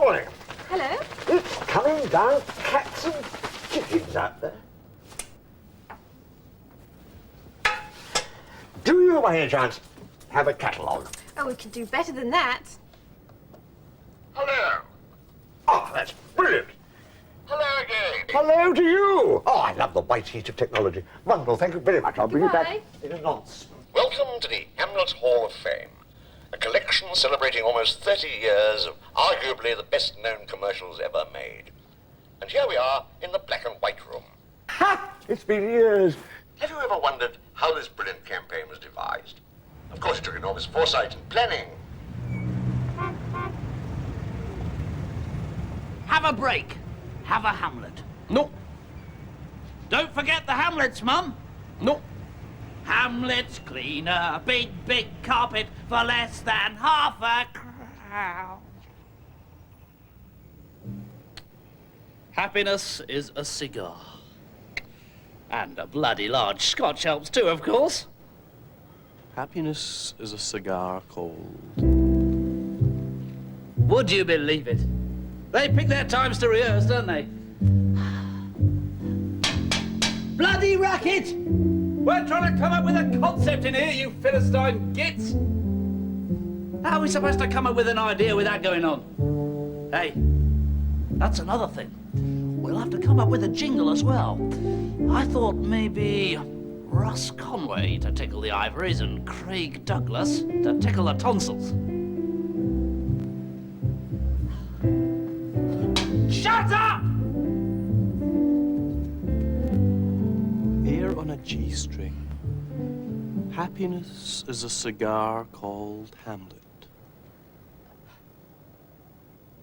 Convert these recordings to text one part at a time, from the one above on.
morning. Hello. It's coming down cats and chickens out there. Do you, by any chance, have a catalogue? Oh, we could do better than that. Hello. Oh, that's brilliant. Hello again. Hello to you. Oh, I love the white heat of technology. Wonderful, thank you very much. I'll bring it back in a nonce. Welcome to the Hamlet Hall of Fame, a collection celebrating almost 30 years of arguably the best-known commercials ever made. And here we are in the black and white room. Ha! It's been years. Have you ever wondered how this brilliant campaign was devised? Of course, it took enormous foresight and planning. Have a break. Have a Hamlet. No. Don't forget the Hamlets, Mum. No. Hamlet's cleaner, big carpet for less than half a crown. Happiness is a cigar. And a bloody large Scotch helps too, of course. Happiness is a cigar called... Would you believe it? They pick their times to rehearse, don't they? Bloody racket! We're trying to come up with a concept in here, you Philistine gits! How are we supposed to come up with an idea without going on? Hey, that's another thing. We'll have to come up with a jingle as well. I thought maybe Russ Conway to tickle the ivories and Craig Douglas to tickle the tonsils. Shut up! Here on a G-string. Happiness is a cigar called Hamlet.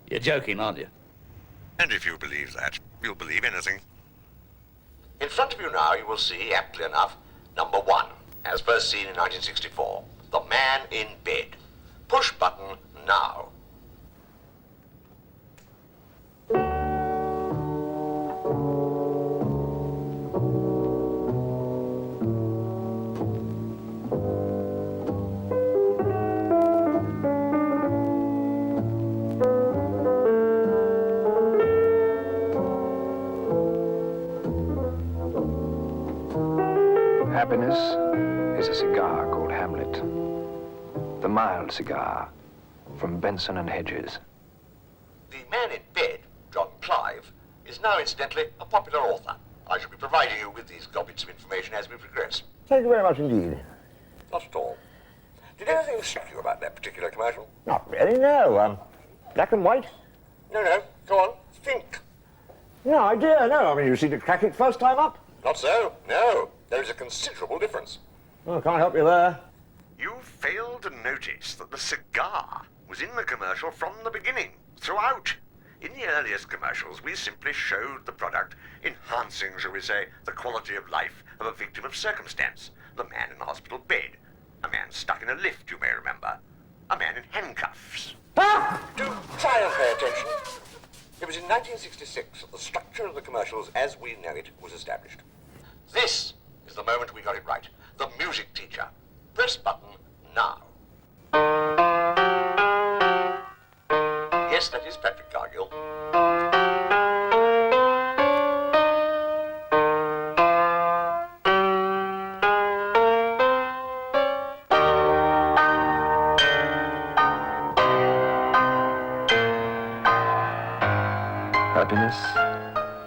You're joking, aren't you? And if you believe that, you'll believe anything. In front of you now, you will see, aptly enough, number 1, as first seen in 1964, The Man in Bed. Push button now. Happiness is a cigar called Hamlet. The mild cigar from Benson and Hedges. The Man in Bed, John Clive, is now incidentally a popular author. I shall be providing you with these gobbets of information as we progress. Thank you very much indeed. Not at all. Did anything strike you about that particular commercial? Not really, no. Black and white? No, go on, think. No idea, no. I mean, you seem to crack it first time up. Not so, no. There is a considerable difference. Well, can't help you there. You failed to notice that the cigar was in the commercial from the beginning, throughout. In the earliest commercials, we simply showed the product enhancing, shall we say, the quality of life of a victim of circumstance. The man in the hospital bed. A man stuck in a lift, you may remember. A man in handcuffs. Ah! Do try and pay attention. It was in 1966 that the structure of the commercials as we know it was established. This is the moment we got it right. The music teacher. Press button now. Yes, that is Patrick Cargill. Happiness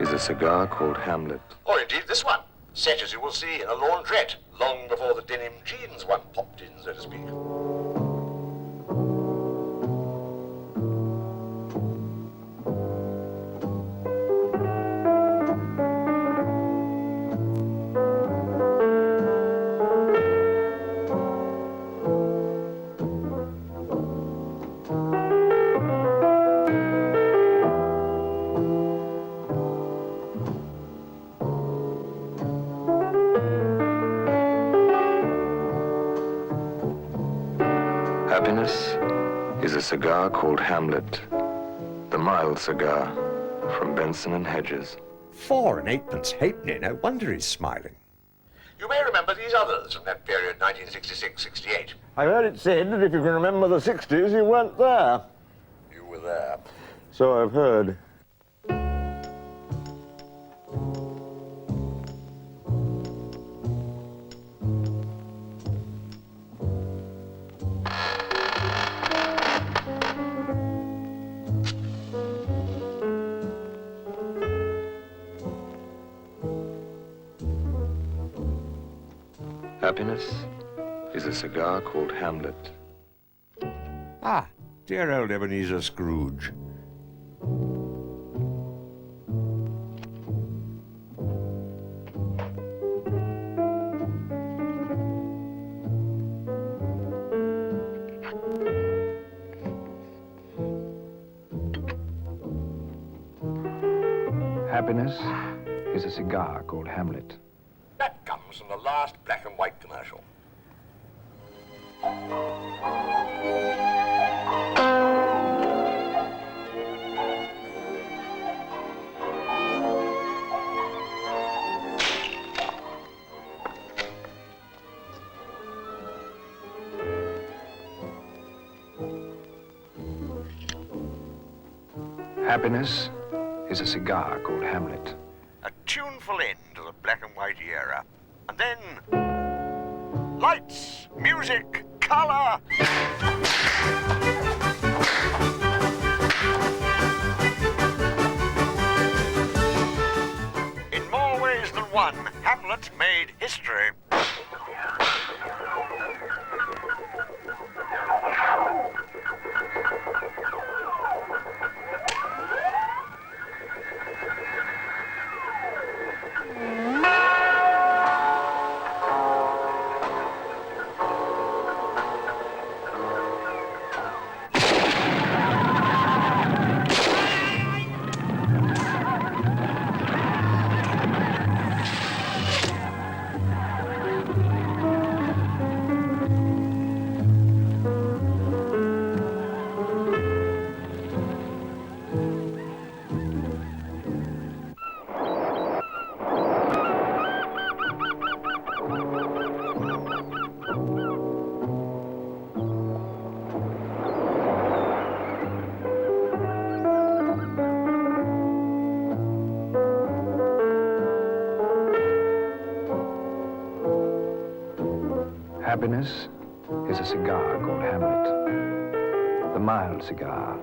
is a cigar called Hamlet. Or indeed this one. Set, as you will see, in a laundrette, long before the denim jeans one popped in, so to speak. Happiness is a cigar called Hamlet. The mild cigar from Benson and Hedges. 4 and 8pence halfpenny. No wonder he's smiling. You may remember these others from that period, 1966-68. I heard it said that if you can remember the 60s, you weren't there. You were there. So I've heard. Happiness is a cigar called Hamlet. Ah, dear old Ebenezer Scrooge. Happiness is a cigar called Hamlet. That comes from the last black and white commercial. Happiness is a cigar called Hamlet. A tuneful end to the black and white era. And then lights, music, color. In more ways than one, Hamlet made history. Happiness is a cigar called Hamlet. The mild cigar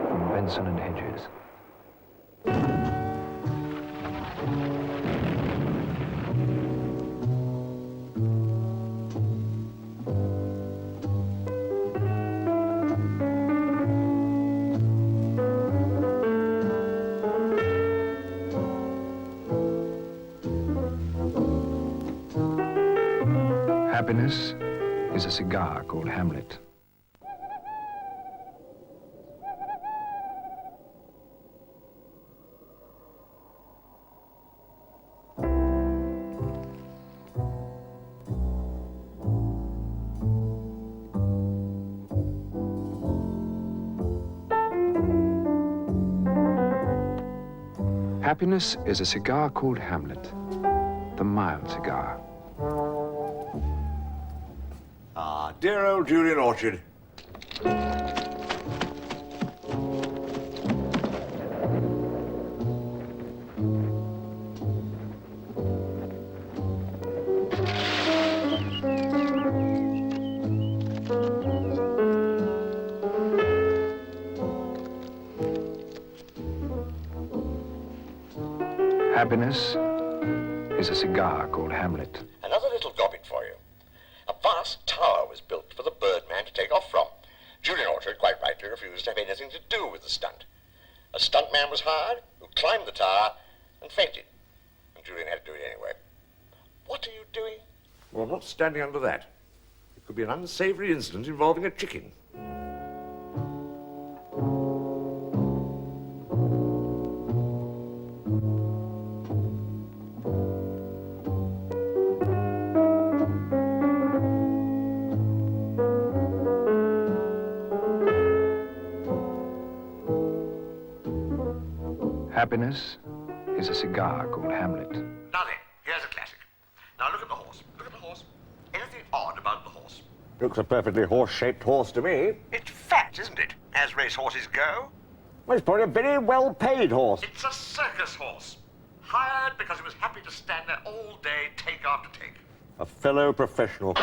from Benson and Hedges. Happiness is a cigar called Hamlet. Happiness is a cigar called Hamlet, the mild cigar. Ah, dear old Julian Orchard. Happiness is a cigar called Hamlet. Another little gobbit for you. A vast tower was built for the Birdman to take off from. Julian Orchard quite rightly refused to have anything to do with the stunt. A stuntman was hired who climbed the tower and fainted. And Julian had to do it anyway. What are you doing? Well, I'm not standing under that. It could be an unsavory incident involving a chicken. Happiness is a cigar called Hamlet. Now then, here's a classic. Now look at the horse. Look at the horse. Anything odd about the horse? Looks a perfectly horse-shaped horse to me. It's fat, isn't it? As race horses go. Well, it's probably a very well-paid horse. It's a circus horse. Hired because he was happy to stand there all day, take after take. A fellow professional.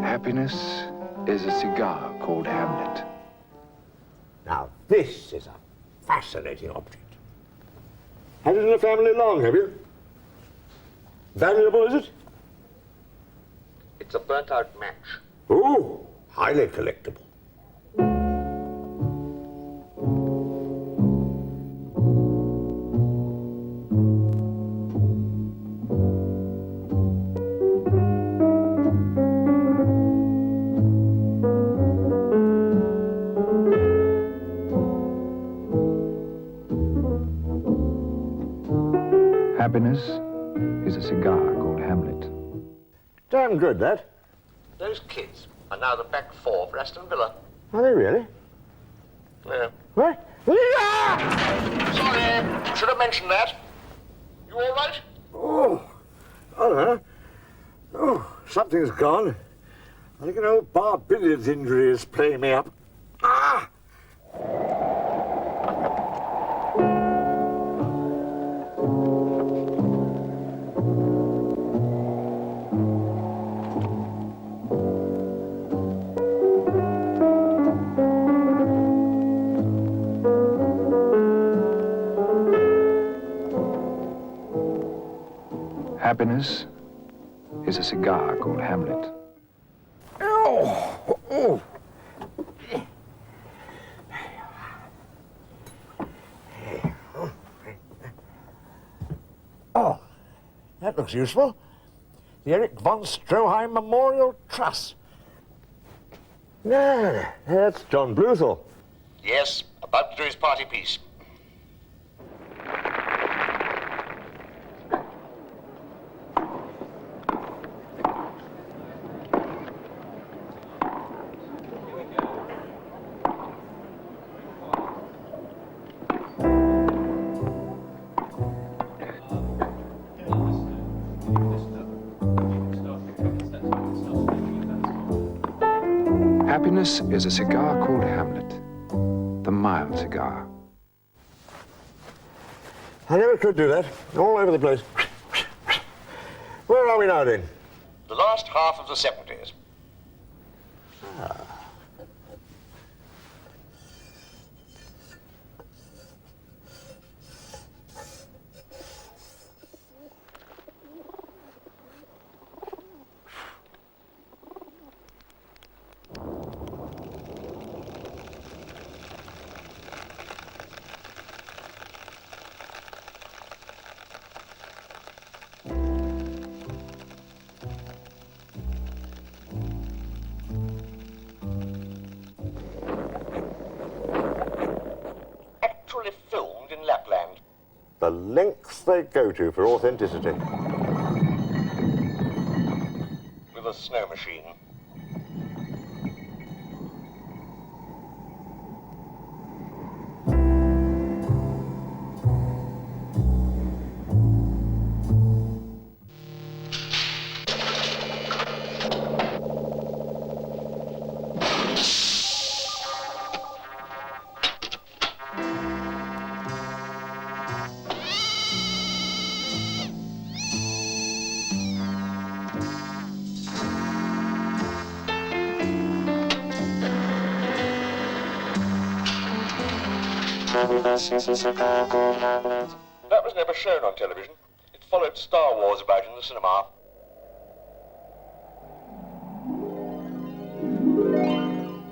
Happiness is a cigar called Hamlet. Now, this is a fascinating object. Had it in the family long, have you? Valuable, is it? It's a burnt-out match. Ooh, highly collectible. Happiness is a cigar called Hamlet. Damn good, that. Those kids are now the back four for Aston Villa. Are they really? Yeah. What? Yeah! Sorry, should have mentioned that. You all right? Oh, I don't know. Oh, something's gone. I think an old bar billiards injury is playing me up. Ah! Happiness is a cigar called Hamlet. Oh! Oh! Oh, that looks useful. The Erich von Stroheim Memorial Trust. No, that's John Bluthel. Yes, about to do his party piece. Happiness is a cigar called Hamlet, the mild cigar. I never could do that. All over the place. Where are we now, then? The last half of the 70s. Actually filmed in Lapland. The lengths they go to for authenticity. With a snow machine. That was never shown on television. It followed Star Wars about in the cinema.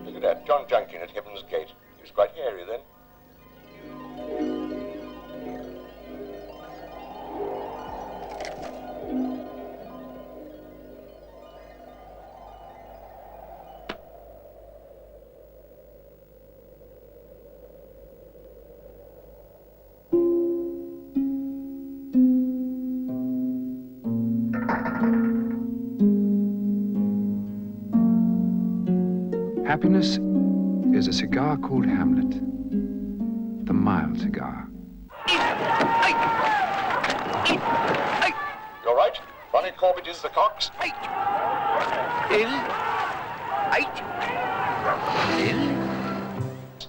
Look at that, John Junkin at Heaven's Gate. He was quite hairy then. Happiness is a cigar called Hamlet, the mild cigar. You're right. Ronnie Corbett is the cox.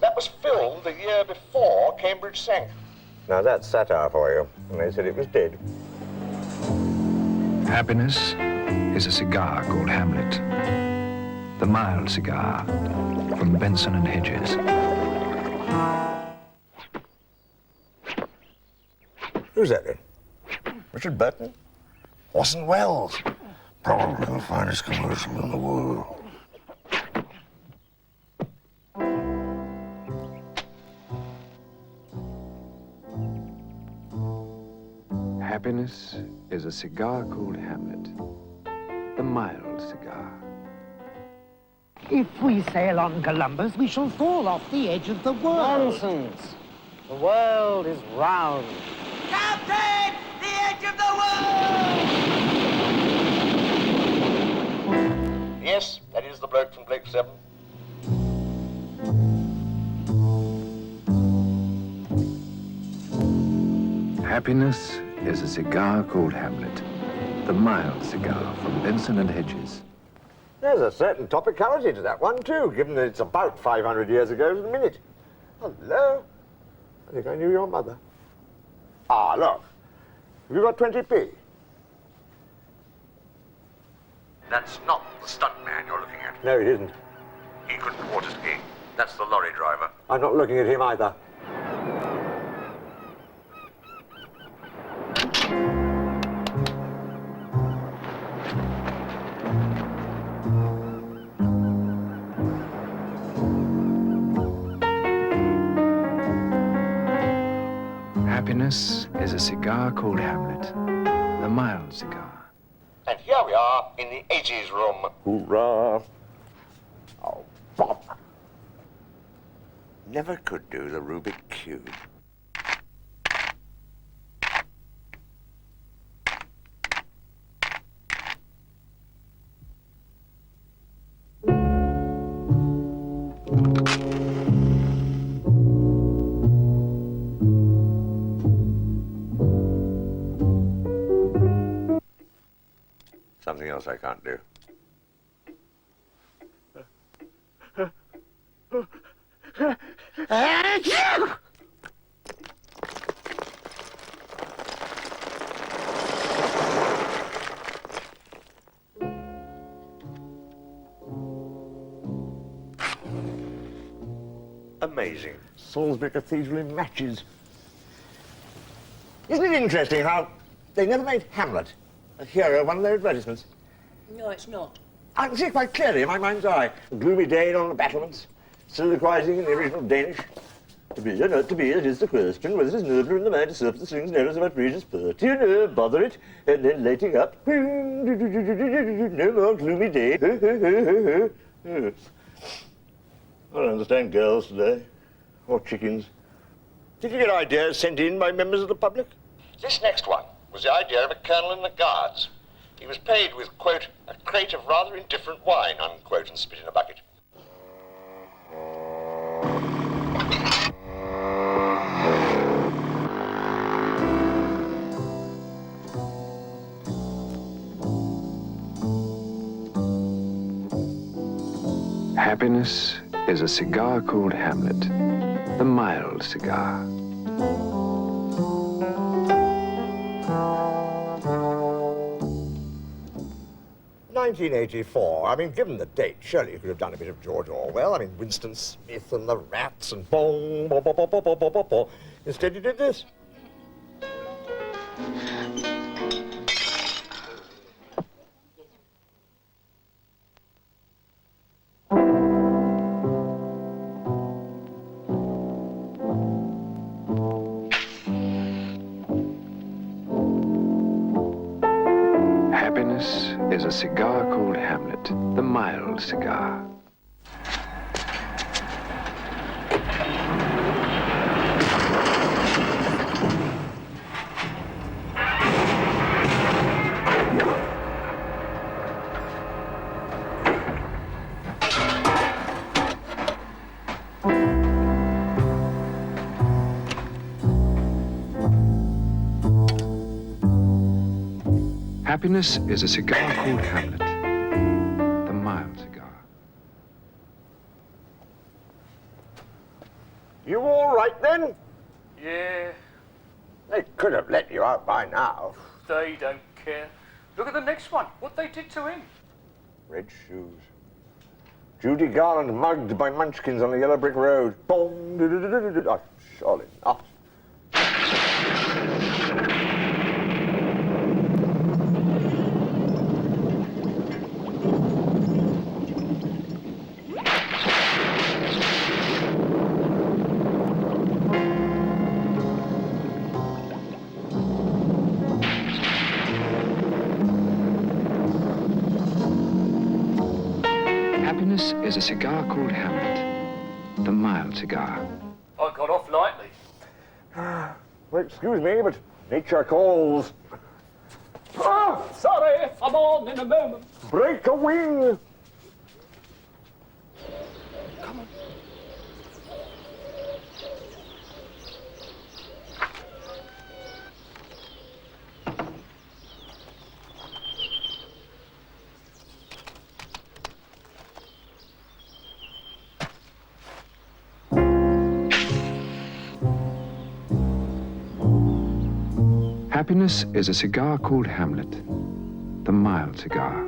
That was filmed the year before Cambridge sank. Now that's satire for you. And they said it was dead. Happiness is a cigar called Hamlet, the mild cigar from Benson and Hedges. Who's that then? Richard Burton? Orson Welles? Probably the finest commercial in the world. Happiness is a cigar called Hamlet, the mild cigar. If we sail on Columbus, we shall fall off the edge of the world. Nonsense. The world is round. Captain! The edge of the world! Yes, that is the bloke from Blake 7. Happiness is a cigar called Hamlet, the mild cigar from Benson and Hedges. There's a certain topicality to that one, too, given that it's about 500 years ago to the minute. Hello? I think I knew your mother. Ah, look. Have you got 20p? That's not the stuntman you're looking at. No, it isn't. He couldn't quarter skiing. That's the lorry driver. I'm not looking at him either. Happiness is a cigar called Hamlet, the mild cigar. And here we are in the 80s room. Hoorah! Oh, Bob. Never could do the Rubik Cube. Something else I can't do. Amazing. Salisbury Cathedral in matches. Isn't it interesting how they never made Hamlet a hero of one of their advertisements? No, it's not. I can see it quite clearly in my mind's eye. A gloomy Dane on the battlements, soliloquizing in the original Danish. To be or not to be, it is the question whether it is nobler in the man to surf the strings and arrows of outrageous pert. You know, bother it, and then lighting up. No more gloomy day. I don't understand girls today, or chickens. Did you get ideas sent in by members of the public? This next one was the idea of a colonel in the guards. He was paid with, quote, a crate of rather indifferent wine, unquote, and spit in a bucket. Happiness is a cigar called Hamlet, the mild cigar. (1984). I mean, given the date, surely you could have done a bit of George Orwell. I mean, Winston Smith and the rats and bong, bo, bo, bo, bo, bo, bo, bo, bo. Instead, you did this. Happiness is a cigar called Hamlet, the mild cigar. Happiness is a cigar called Hamlet, the mild cigar. You all right then? Yeah, They could have let you out by now. they don't care. Look at the next one, what they did to him. Red shoes. Judy Garland mugged by munchkins on the yellow brick road. Boom, do-do-do-do-do-do. Oh, surely not. Happiness is a cigar called Hamlet, the mild cigar. I got off lightly. Well, excuse me, but nature calls. Oh, sorry, I'm on in a moment. Break a wing! Happiness is a cigar called Hamlet, the mild cigar.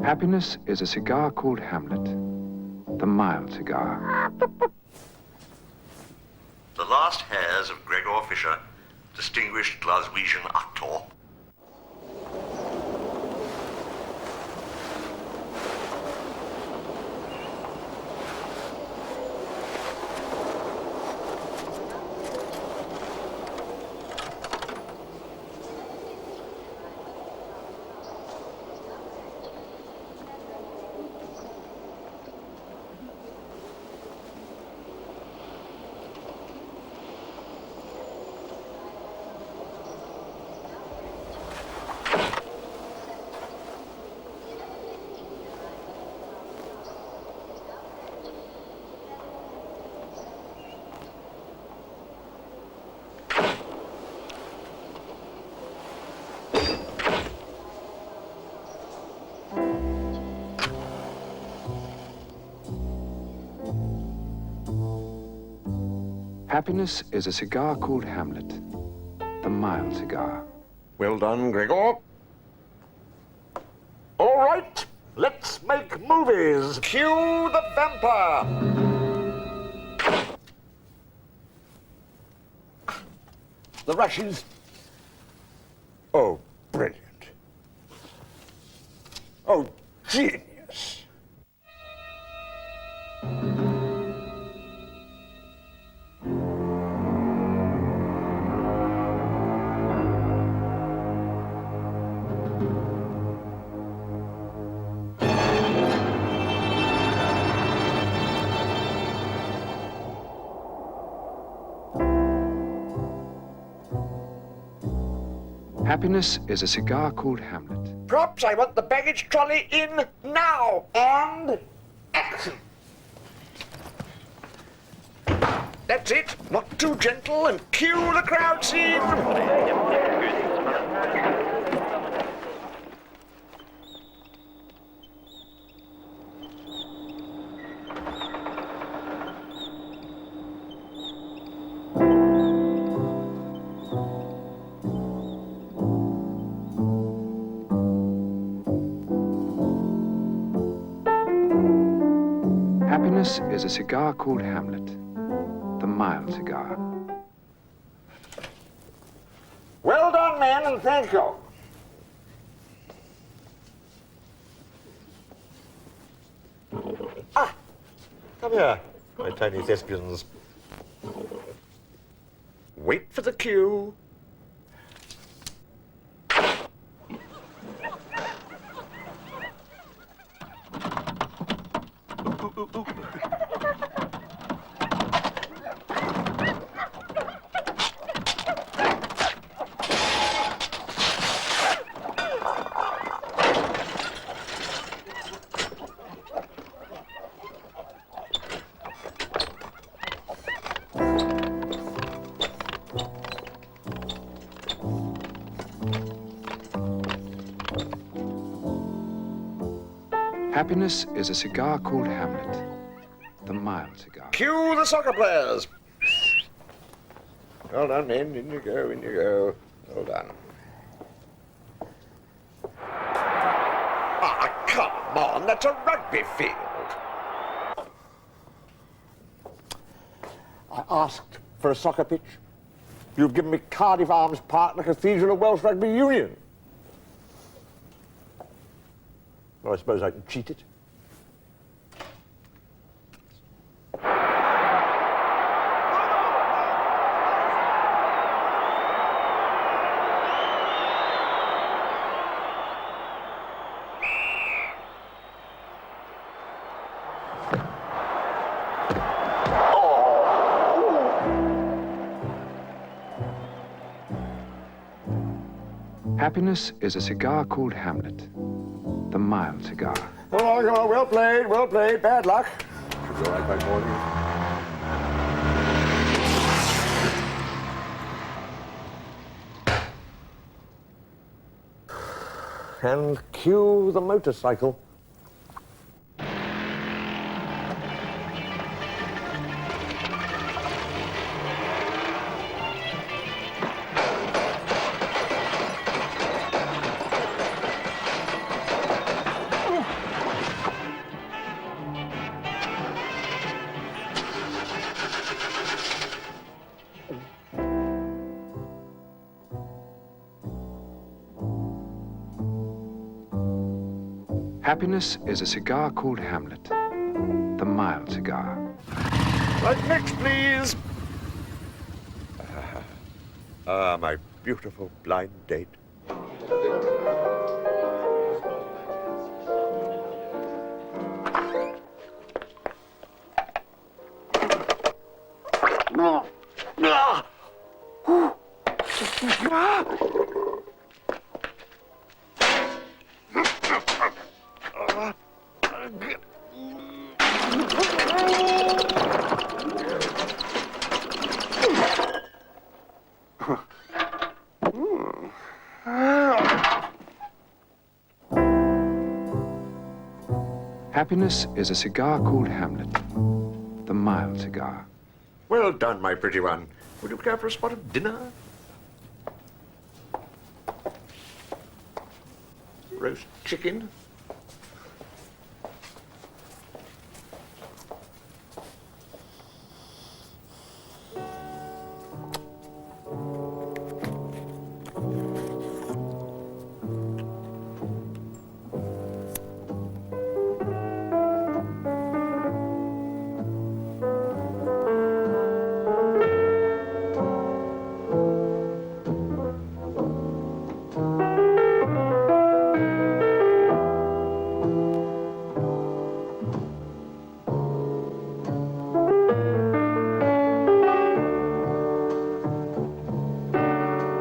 Happiness is a cigar called Hamlet, the mild cigar. The last hairs of Gregor Fisher, distinguished Glaswegian actor. Happiness is a cigar called Hamlet, the mild cigar. Well done, Gregor. All right, let's make movies. Cue the vampire. The Russians. Oh, brilliant. Oh, genius. Happiness is a cigar called Hamlet. Props, I want the baggage trolley in now. And action. That's it. Not too gentle, and cue the crowd scene. Happiness is a cigar called Hamlet, the mild cigar. Well done, men, and thank you. Ah, come here, my tiny thespians. Wait for the cue. Happiness is a cigar called Hamlet, the mild cigar. Cue the soccer players. Well done, men. In you go, in you go. Well done. Ah, come on. That's a rugby field. I asked for a soccer pitch. You've given me Cardiff Arms Park, the Cathedral of Welsh Rugby Union. Well, I suppose I can cheat it. Happiness is a cigar called Hamlet, the mild cigar. Come on, come on. Well played, well played. Bad luck. Should be all right by morning. And cue the motorcycle. Happiness is a cigar called Hamlet, the mild cigar. Right next, please. My beautiful blind date. Happiness is a cigar called Hamlet, the mild cigar. Well done, my pretty one. Would you care for a spot of dinner? Roast chicken?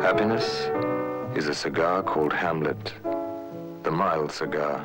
Happiness is a cigar called Hamlet, the mild cigar